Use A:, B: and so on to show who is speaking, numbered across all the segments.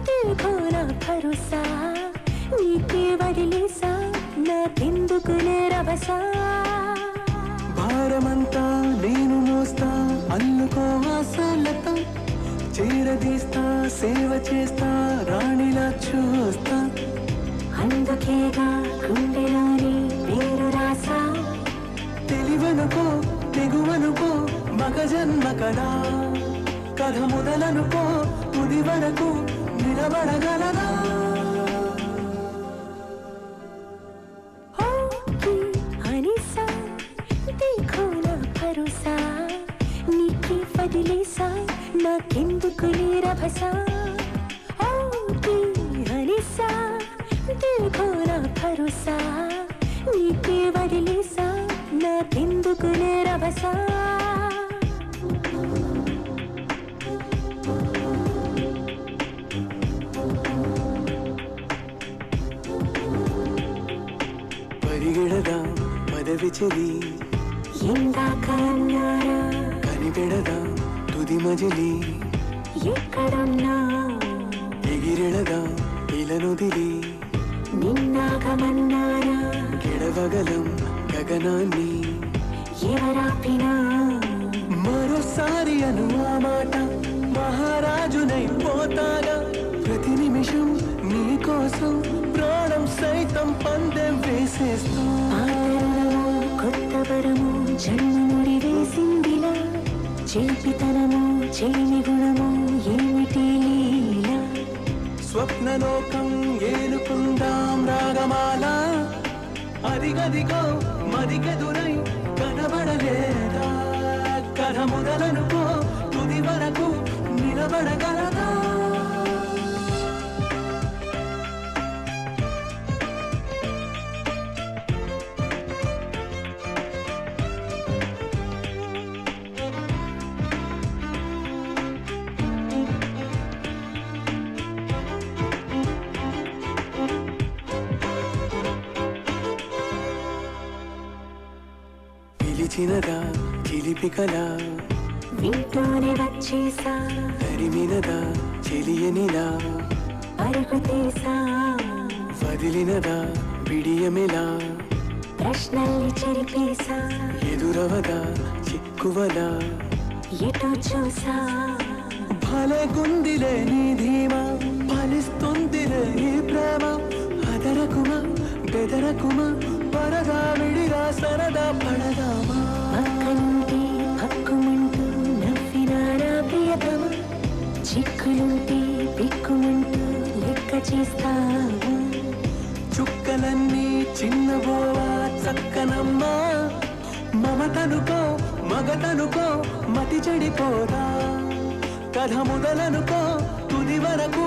A: देखो ना भरोसा नीके वदिलेसा नाकेंदुकुले रभसा
B: భారమంతా నేను మోస్తా అల్లుకో ఆశలతో చేరదీస్తా సేవ చేస్తా రాణిలా చూస్తా
A: అందుకేగా గుండెలోని పేరు రాసా
B: తెలివనుకో తెగువనుకో మగ జన్మ కదా కథ మొదలనుకో తుది వరకు నిలబడగలదా
A: నీకే వదిలేసా నాకెందుకులే రభసా హనిసా देखो ना भरोसा నీకే వదిలేసా నాకెందుకులే రభసా
B: పరిగెడదా పదవి చెలి
A: ఎందాకన్నారా
B: కనిపెడదా తుది మజిలి
A: ఎక్కడున్నా
B: ఎగిరెడదా ఇలనుదిలి
A: నిన్నాగమన్నారా
B: గెడవగలం గగనాన్ని
A: ఎవరాపినా
B: మరోసారి అను ఆ మాట మహారాజునై పోతాగా ప్రతి నిమిషం నీ కోసం ప్రాణం సైతం పందెం వేసేస్తా
A: కొత్త వరము జన్మముడి వేసిందిలా చేపితనము చేని గుణము ఏమిటి లీలా
B: స్వప్నలోకం ఏలుకుందాం రాగమాల అదిగదిగో మదికెదురై కనబడలేదా కథ మొదలనుకో తుది వరకు నిలబడగలదా పిలిచినదా చిలిపికలా
A: వింటూనే వచ్చేసా
B: తరిమినదా చెలియనిలా
A: పరుగు తీసా
B: వదిలినదా బిడియమెలా
A: ప్రశ్నల్ని చెరిపేసా
B: ఎదురవదా చిక్కువలా
A: ఎటో చూసా
B: భలే గుందిలే నీ ధీమా ఫలిస్తుందిలే ఈ ప్రేమ అదరకుమా బెదరకుమా పరదా విడిగా సరదా పడదామా
A: పక్కనుంటే పక్కుమంటూ నవ్వినారా ప్రియతమ చిక్కులుంటే పిక్కుమంటూ లెక్క చేస్తావా
B: చుక్కలన్నీ చిన్నబోవా చక్కనమ్మా మమతనుకో మగతనుకో మతి చెడిపోదా కథ మొదలనుకో తుది వరకు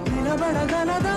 B: నిలబడగలదా